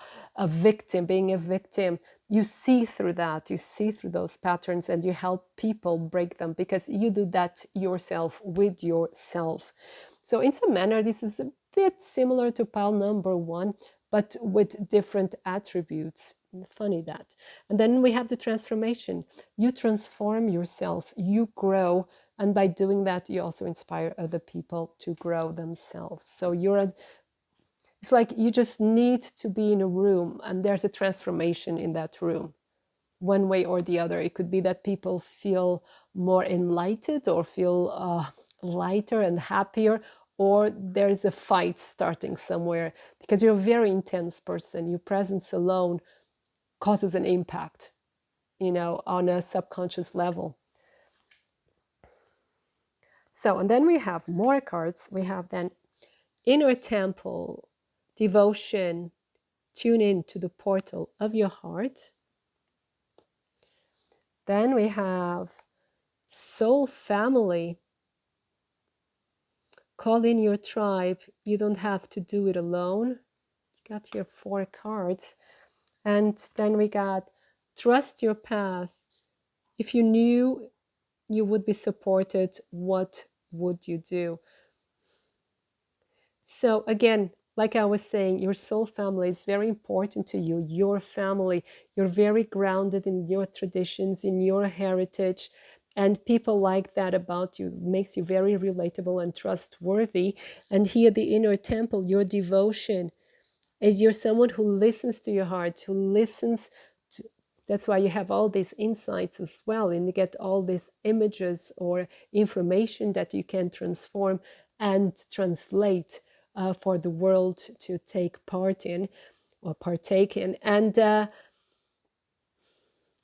victim, being a victim. You see through that, you see through those patterns, and you help people break them because you do that yourself with yourself. So in some manner, this is a bit similar to pile number 1, but with different attributes. Funny that. And then we have the transformation. You transform yourself, you grow, and by doing that, you also inspire other people to grow themselves. So it's like you just need to be in a room and there's a transformation in that room, one way or the other. It could be that people feel more enlightened or feel lighter and happier, or there's a fight starting somewhere because you're a very intense person. Your presence alone causes an impact, you know, on a subconscious level. So, and then we have more cards. We have then inner temple, devotion, tune in to the portal of your heart. Then we have soul family, call in your tribe. You don't have to do it alone. You got here 4 cards. And then we got trust your path. If you knew you would be supported, what would you do? So again, like I was saying, your soul family is very important to you, your family. You're very grounded in your traditions, in your heritage. And people like that about you. It makes you very relatable and trustworthy. And here, the inner temple, your devotion, is you're someone who listens to your heart, who listens to. That's why you have all these insights as well, and you get all these images or information that you can transform and translate for the world to take part in or partake in.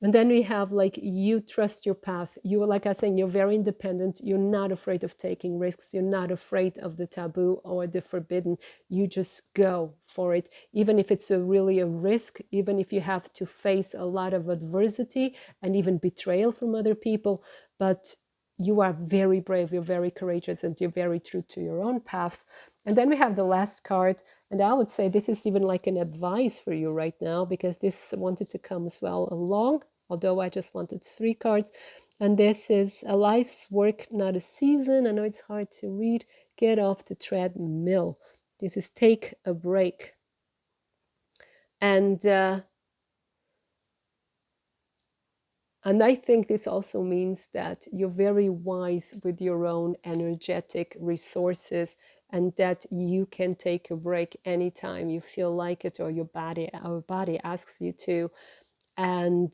And then we have like, you trust your path. You, like I was saying, you're very independent. You're not afraid of taking risks. You're not afraid of the taboo or the forbidden. You just go for it, even if it's really a risk, even if you have to face a lot of adversity and even betrayal from other people. But you are very brave, you're very courageous, and you're very true to your own path. And then we have the last card, and I would say this is even like an advice for you right now, because this wanted to come as well along, although I just wanted 3 cards. And this is a life's work, not a season. I know it's hard to read. Get off the treadmill. This is take a break. And I think this also means that you're very wise with your own energetic resources, and that you can take a break anytime you feel like it, or our body asks you to. And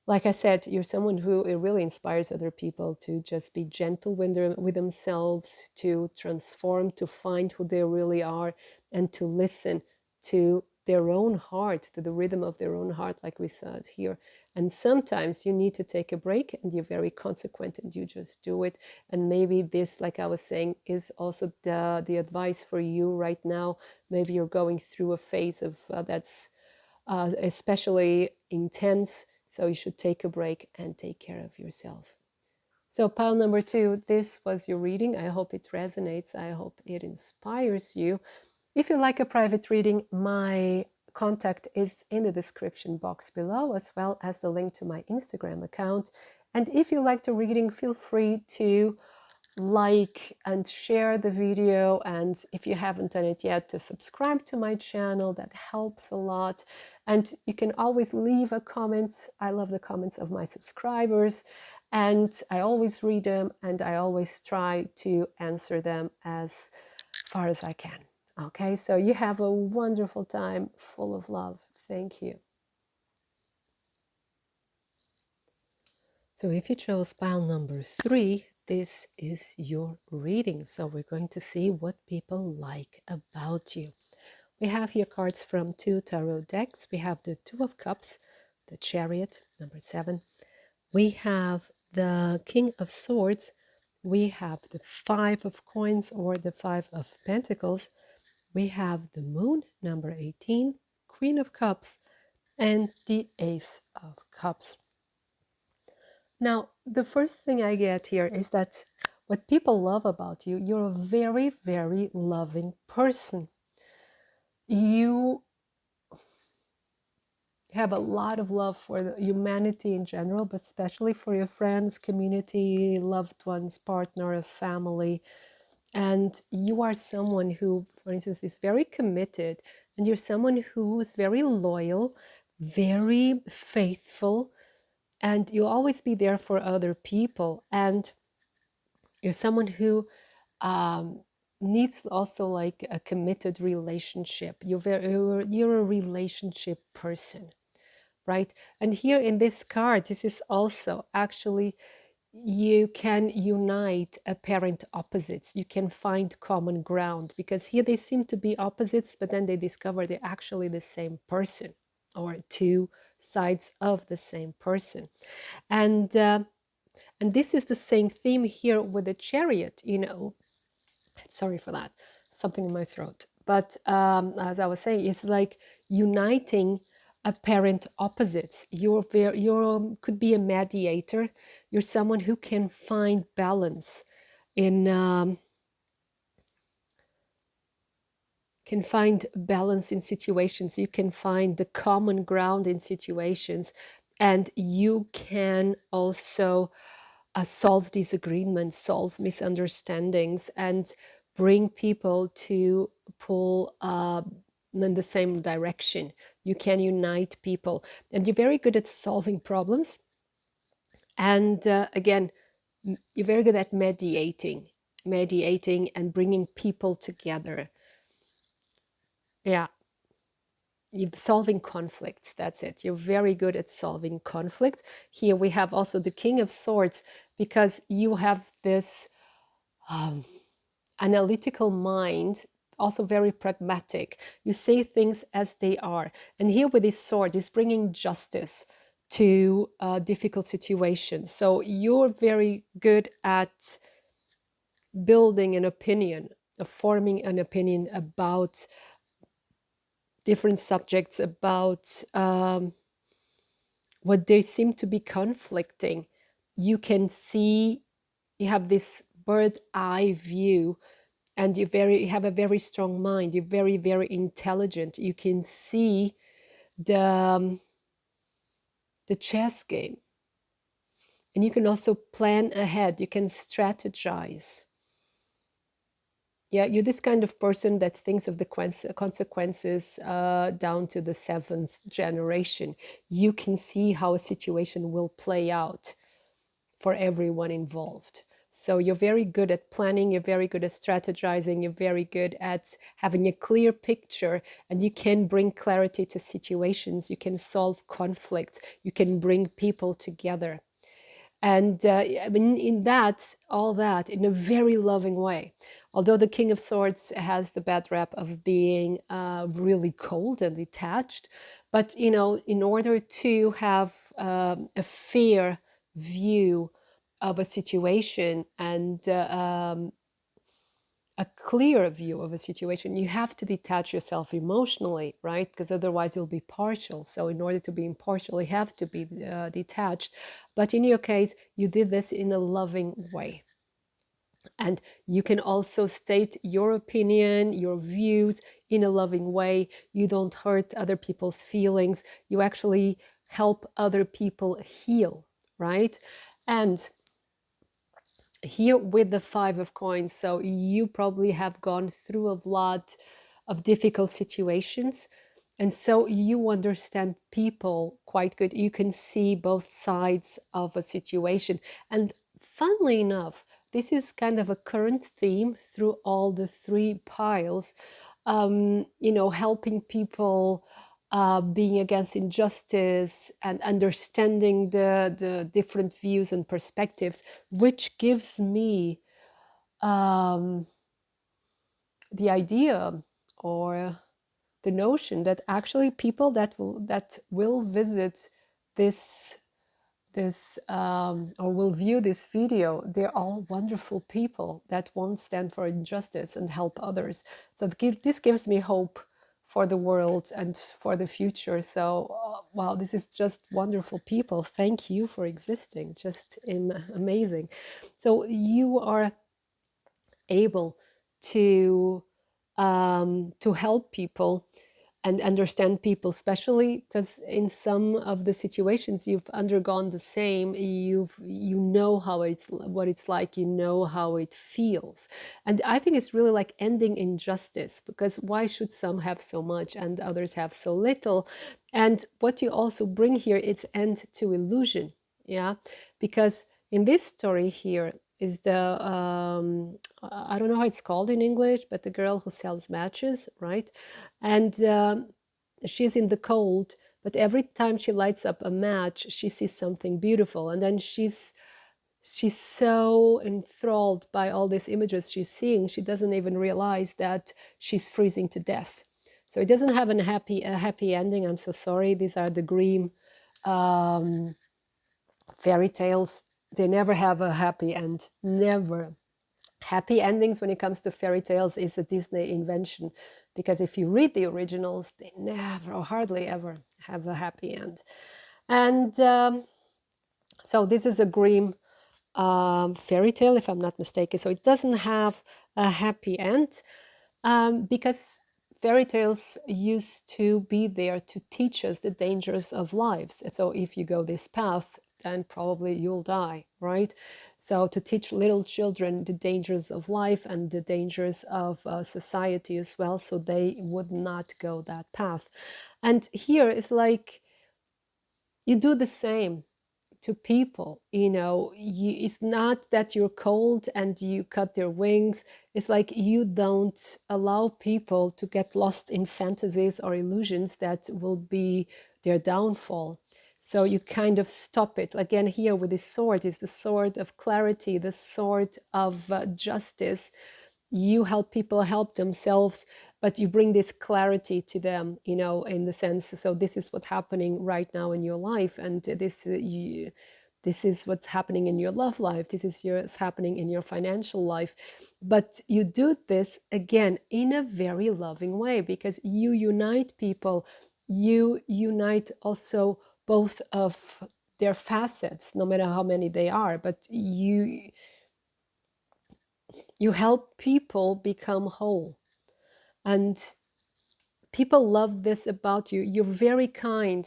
like I said, you're someone who it really inspires other people to just be gentle when they're with themselves, to transform, to find who they really are, and to listen to their own heart, to the rhythm of their own heart, like we said here. And sometimes you need to take a break, and you're very consequent, and you just do it. And maybe this, like I was saying, is also the advice for you right now. Maybe you're going through a phase of that's especially intense. So you should take a break and take care of yourself. So pile number 2, this was your reading. I hope it resonates. I hope it inspires you. If you like a private reading, my contact is in the description box below, as well as the link to my Instagram account. And if you like the reading, feel free to like and share the video, and if you haven't done it yet, to subscribe to my channel. That helps a lot. And you can always leave a comment. I love the comments of my subscribers, and I always read them, and I always try to answer them as far as I can. Okay, so you have a wonderful time, full of love. Thank you. So if you chose pile number 3, this is your reading. So we're going to see what people like about you. We have here cards from 2 tarot decks. We have the 2 of Cups, the Chariot, number 7. We have the King of Swords. We have the 5 of Coins, or the 5 of Pentacles. We have the Moon, number 18, Queen of Cups, and the Ace of Cups. Now, the first thing I get here is that what people love about you, you're a very, very loving person. You have a lot of love for humanity in general, but especially for your friends, community, loved ones, partner, family. And you are someone who, for instance, is very committed, and you're someone who is very loyal, very faithful, and you'll always be there for other people. And you're someone who needs also like a committed relationship. You're a relationship person, right? And here in this card, this is also actually, you can unite apparent opposites. You can find common ground, because here they seem to be opposites, but then they discover they're actually the same person, or 2 sides of the same person. And this is the same theme here with the Chariot, Sorry for that, something in my throat. But as I was saying, it's like uniting apparent opposites. You could be a mediator. You're someone who can find balance in situations. You can find the common ground in situations, and you can also solve disagreements, solve misunderstandings, and bring people to pull in the same direction. You can unite people, and you're very good at solving problems. And again, you're very good at mediating and bringing people together. Yeah, you're solving conflicts. That's it. You're very good at solving conflicts. Here we have also the King of Swords, because you have this analytical mind, also very pragmatic. You say things as they are. And here with this sword is bringing justice to difficult situations. So you're very good at building an opinion, forming an opinion about different subjects, about what they seem to be conflicting. You can see, you have this bird eye view, and you have a very strong mind. You're very, very intelligent. You can see the chess game, and you can also plan ahead. You can strategize. Yeah, you're this kind of person that thinks of the consequences down to the seventh generation. You can see how a situation will play out for everyone involved. So you're very good at planning, you're very good at strategizing, you're very good at having a clear picture, and you can bring clarity to situations, you can solve conflict, you can bring people together. And I mean, in that, all that, in a very loving way. Although the King of Swords has the bad rap of being really cold and detached, but you know, in order to have a fair view of a situation and a clear view of a situation, you have to detach yourself emotionally, right? Because otherwise you'll be partial. So in order to be impartial, you have to be detached. But in your case, you did this in a loving way. And you can also state your opinion, your views in a loving way. You don't hurt other people's feelings. You actually help other people heal, right? And here with the Five of Coins, so you probably have gone through a lot of difficult situations, and so you understand people quite good. You can see both sides of a situation, and funnily enough, this is kind of a current theme through all the three piles. You know, helping people, being against injustice, and understanding the different views and perspectives, which gives me the idea or the notion that actually people that will visit this or will view this video, they're all wonderful people that won't stand for injustice and help others. So this gives me hope for the world and for the future. So wow, this is just wonderful people. Thank you for existing. Just amazing. So you are able to help people and understand people, especially because in some of the situations you've undergone the same. You know what it's like, you know how it feels. And I think it's really like ending injustice, because why should some have so much and others have so little? And what you also bring here is end to illusion. Yeah, because in this story here is the I don't know how it's called in English, but the girl who sells matches, right? And she's in the cold, but every time she lights up a match, she sees something beautiful, and then she's so enthralled by all these images she's seeing, she doesn't even realize that she's freezing to death. So it doesn't have a happy ending. I'm so sorry. These are the Grimm fairy tales. They never have a happy end. Never. Happy endings when it comes to fairy tales is a Disney invention, because if you read the originals, they never or hardly ever have a happy end. And so this is a Grimm fairy tale, if I'm not mistaken. So it doesn't have a happy end, because fairy tales used to be there to teach us the dangers of lives. And so if you go this path, then probably you'll die, right? So to teach little children the dangers of life and the dangers of society as well, so they would not go that path. And here is like you do the same to people, it's not that you're cold and you cut their wings. It's like you don't allow people to get lost in fantasies or illusions that will be their downfall. So you kind of stop it. Again, here with this sword is the sword of clarity, the sword of justice. You help people help themselves, but you bring this clarity to them, in the sense. So this is what's happening right now in your life, and this is what's happening in your love life. This is what's happening in your financial life. But you do this again in a very loving way, because you unite people. You unite also both of their facets, no matter how many they are, but you help people become whole. And people love this about you. You're very kind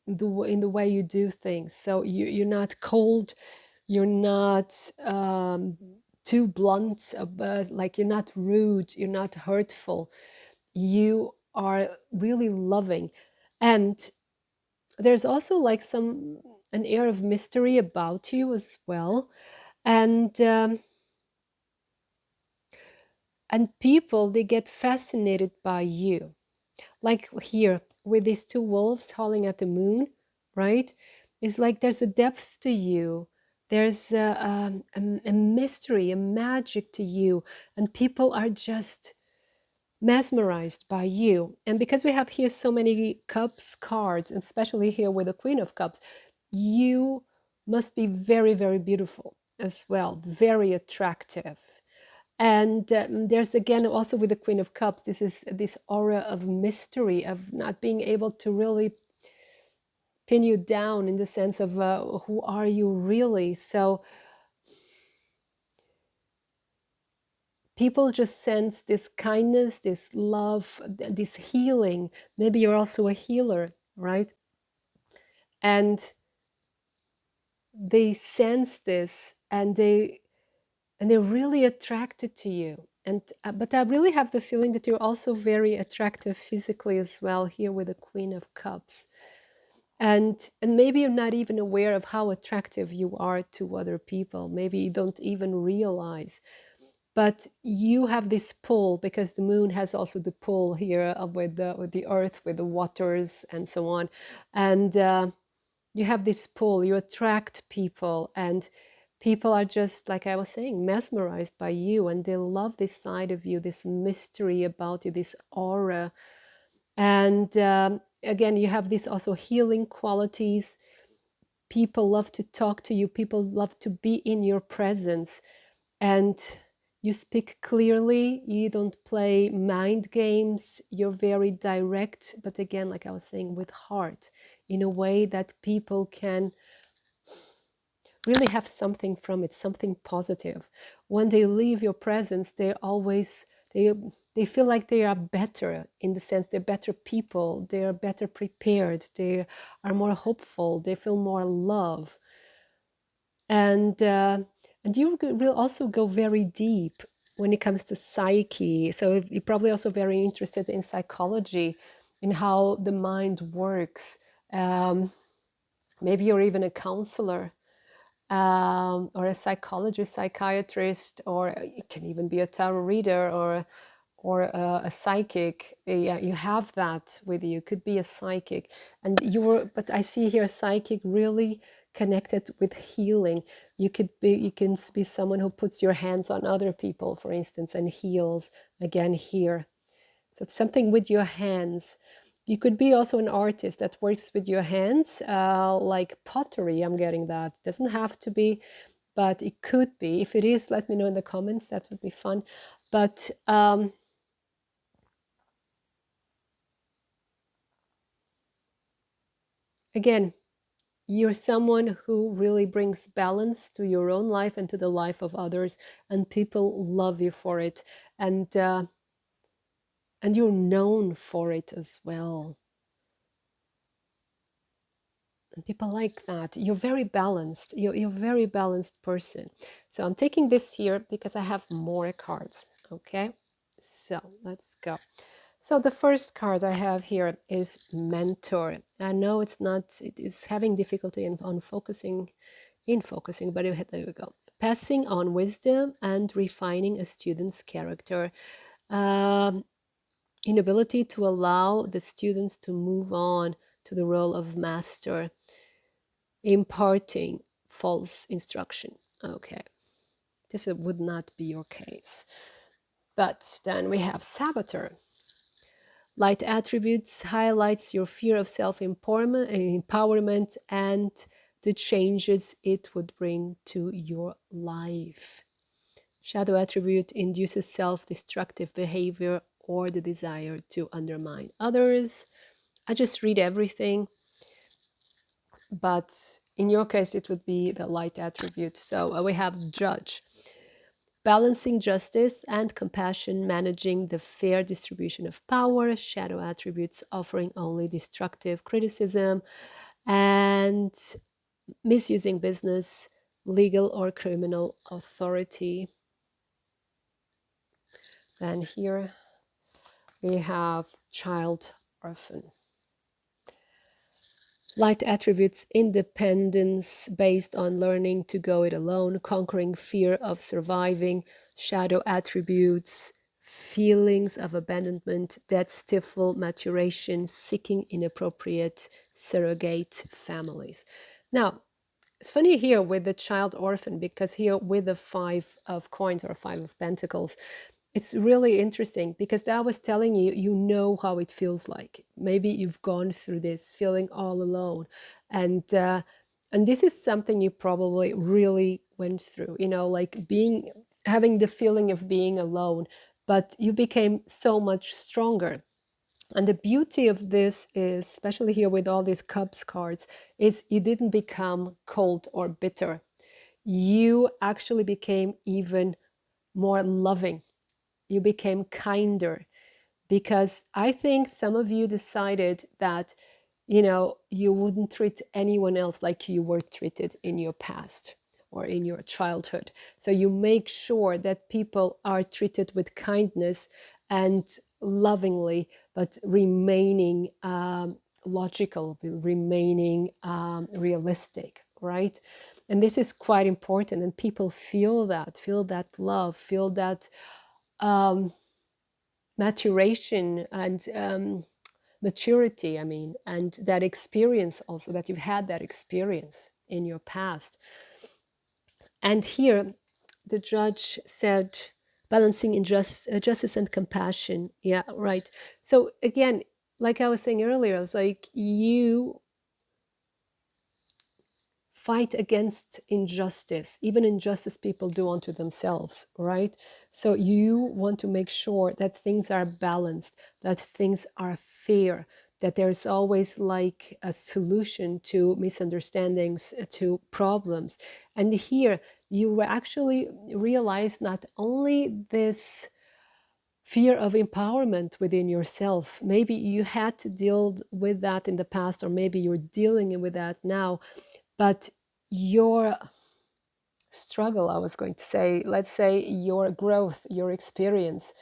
in the way you do things. So you're not cold, you're not too blunt, like you're not rude, you're not hurtful. You are really loving. And there's also like an air of mystery about you as well. And people, they get fascinated by you, like here with these two wolves howling at the moon, right? It's like there's a depth to you, there's a mystery, a magic to you, and people are just mesmerized by you. And because we have here so many cups cards, and especially here with the Queen of Cups, you must be very, very beautiful as well, very attractive. And there's again also with the Queen of Cups, this is this aura of mystery, of not being able to really pin you down, in the sense of who are you really. So people just sense this kindness, this love, this healing. Maybe you're also a healer, right? And they sense this, and they're really attracted to you. And but I really have the feeling that you're also very attractive physically as well, here with the Queen of Cups. And maybe you're not even aware of how attractive you are to other people. Maybe you don't even realize. But you have this pull, because the moon has also the pull here with the earth, with the waters and so on. And you have this pull, you attract people, and people are just, like I was saying, mesmerized by you, and they love this side of you, this mystery about you, this aura. And again, you have these also healing qualities. People love to talk to you, people love to be in your presence, and you speak clearly, you don't play mind games, you're very direct, but again, like I was saying, with heart, in a way that people can really have something from it, something positive. When they leave your presence, they feel like they are better, in the sense they're better people, they are better prepared, they are more hopeful, they feel more love. And you will also go very deep when it comes to psyche. So you're probably also very interested in psychology, in how the mind works. Maybe you're even a counselor, or a psychologist, psychiatrist, or you can even be a tarot reader, or a psychic. Yeah, you have that with you. Could be a psychic, and but I see here psychic really connected with healing. You can be someone who puts your hands on other people, for instance, and heals. Again here, so it's something with your hands. You could be also an artist that works with your hands, like pottery. I'm getting that. Doesn't have to be, but it could be. If it is, let me know in the comments. That would be fun. But again, you're someone who really brings balance to your own life and to the life of others, and people love you for it. And you're known for it as well. And people like that. You're very balanced. You're a very balanced person. So I'm taking this here because I have more cards. Okay, so let's go. So the first card I have here is Mentor. I know it's not, it is having difficulty on focusing, but there we go. Passing on wisdom and refining a student's character. Um, Inability to allow the students to move on to the role of master, imparting false instruction. Okay, this would not be your case. But then we have Saboteur. Light attributes highlights your fear of self-empowerment and the changes it would bring to your life. Shadow attribute induces self-destructive behavior or the desire to undermine others. I just read everything, but in your case, it would be the light attribute. So we have Judge. Balancing justice and compassion, managing the fair distribution of power. Shadow attributes offering only destructive criticism and misusing business, legal or criminal authority. Then here we have Child Orphan. Light attributes independence based on learning to go it alone, conquering fear of surviving. Shadow attributes feelings of abandonment that stifle maturation, seeking inappropriate surrogate families. Now, it's funny here with the child orphan, because here with the 5 of coins or 5 of pentacles, it's really interesting because I was telling you, you know how it feels like. Maybe you've gone through this feeling all alone. And this is something you probably really went through, you know, like having the feeling of being alone, but you became so much stronger. And the beauty of this is, especially here with all these cups cards, is you didn't become cold or bitter. You actually became even more loving. You became kinder, because I think some of you decided that, you know, you wouldn't treat anyone else like you were treated in your past or in your childhood. So you make sure that people are treated with kindness and lovingly, but remaining logical, remaining realistic, right? And this is quite important. And people feel that love, feel that maturation and maturity, I mean, and that experience also, that you've had that experience in your past. And here the Judge said, balancing justice and compassion. Yeah, right. So again, like I was saying earlier, it's like you fight against injustice, even injustice people do unto themselves, right? So you want to make sure that things are balanced, that things are fair, that there's always like a solution to misunderstandings, to problems. And here you actually realize not only this fear of empowerment within yourself, maybe you had to deal with that in the past, or maybe you're dealing with that now, but your struggle, I was going to say, let's say your growth, your experience,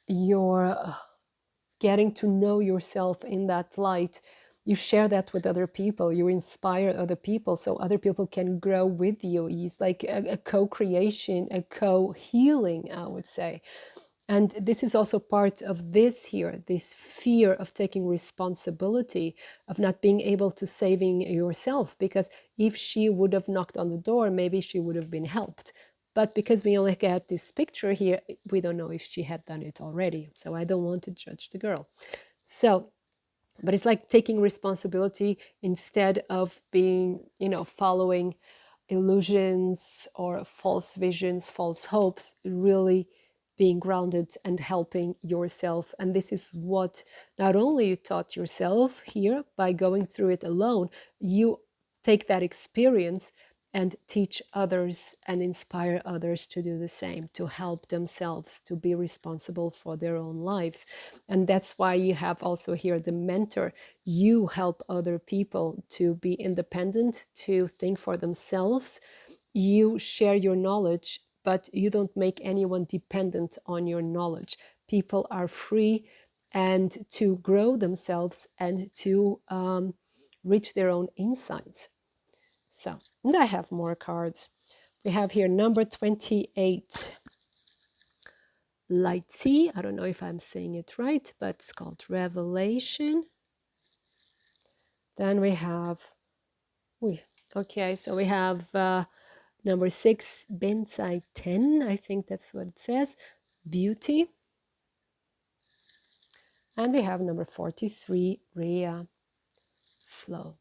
your getting to know yourself in that light, you share that with other people, you inspire other people so other people can grow with you. It's like a co-creation, a co-healing, I would say. And this is also part of this here, this fear of taking responsibility, of not being able to saving yourself. Because if she would have knocked on the door, maybe she would have been helped. But because we only get this picture here, we don't know if she had done it already. So I don't want to judge the girl. So, but it's like taking responsibility instead of being, you know, following illusions or false visions, false hopes, really being grounded and helping yourself. And this is what not only you taught yourself here by going through it alone, you take that experience and teach others and inspire others to do the same, to help themselves, to be responsible for their own lives. And that's why you have also here the mentor. You help other people to be independent, to think for themselves. You share your knowledge, but you don't make anyone dependent on your knowledge. People are free and to grow themselves and to reach their own insights. So, and I have more cards. We have here number 28. Lighty. I don't know if I'm saying it right, but it's called Revelation. Then we have, okay, so we have number 6, Bensai 10. I think that's what it says. Beauty. And we have number 43, Rhea, Flow.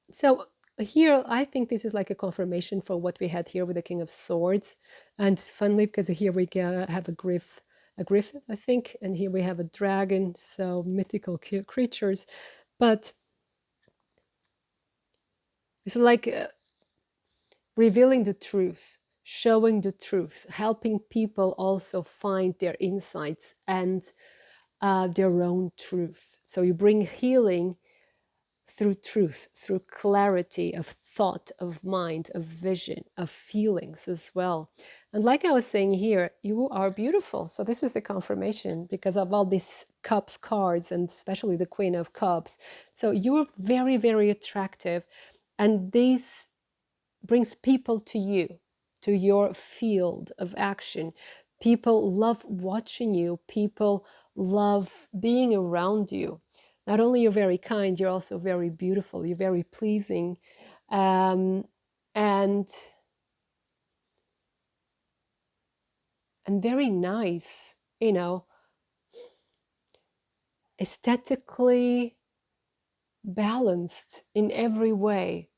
So here, I think this is like a confirmation for what we had here with the King of Swords. And funnily, because here we have a griffin, I think, and here we have a dragon, so mythical creatures. But it's like revealing the truth, showing the truth, helping people also find their insights and their own truth. So you bring healing through truth, through clarity of thought, of mind, of vision, of feelings as well. And like I was saying here, you are beautiful. So this is the confirmation because of all these Cups cards and especially the Queen of Cups. So you're very, very attractive. And this brings people to you, to your field of action. People love watching you. People love being around you. Not only you're very kind, you're also very beautiful. You're very pleasing, and very nice. You know, aesthetically balanced in every way.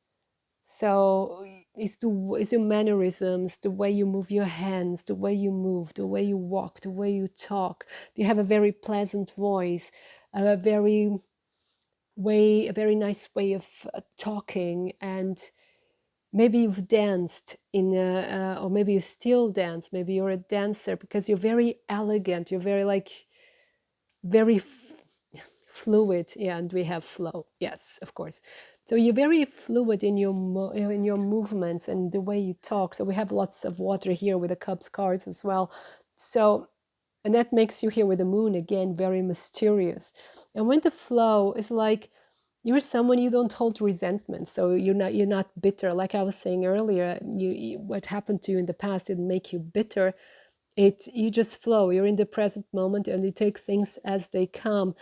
So it's your mannerisms, the way you move your hands, the way you move, the way you walk, the way you talk. You have a very pleasant voice, a very nice way of talking. And maybe you've danced or maybe you still dance. Maybe you're a dancer because you're very elegant. You're very fluid. Yeah, and we have flow. Yes, of course. So you're very fluid in your movements and the way you talk. So we have lots of water here with the Cups cards as well. So, and that makes you here with the Moon again very mysterious. And when the flow is like you're someone, you don't hold resentment. So you're not bitter. Like I was saying earlier, what happened to you in the past didn't make you bitter. You just flow. You're in the present moment and you take things as they come.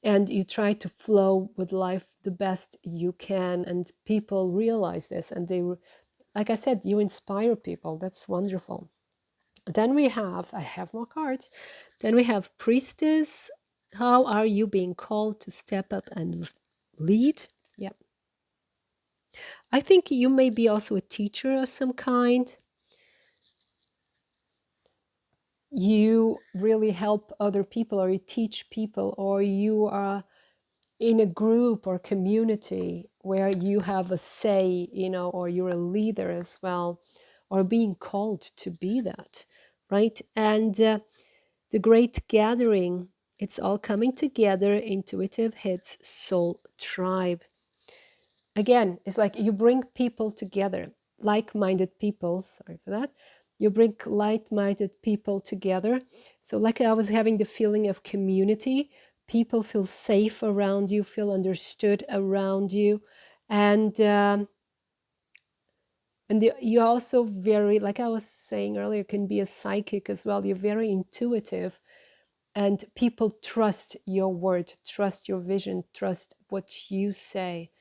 And you try to flow with life the best you can. And people realize this. And like I said, you inspire people. That's wonderful. Then I have more cards. Then we have Priestess. How are you being called to step up and lead? Yeah. I think you may be also a teacher of some kind. You really help other people, or you teach people, or you are in a group or community where you have a say, or you're a leader as well, or being called to be that, right? And the great gathering, it's all coming together. Intuitive hits soul tribe. Again, it's like you bring people together, like-minded people, sorry for that. You bring like-minded people together. So like I was having the feeling of community, people feel safe around you, feel understood around you. And you're also very, like I was saying earlier, can be a psychic as well. You're very intuitive and people trust your word, trust your vision, trust what you say.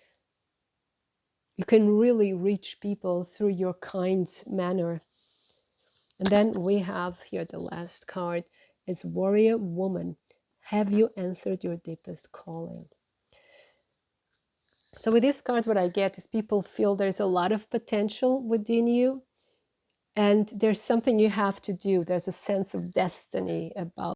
You can really reach people through your kind manner. And then we have here the last card is Warrior Woman. Have you answered your deepest calling? So with this card, what I get is people feel there's a lot of potential within you and there's something you have to do. There's a sense of destiny about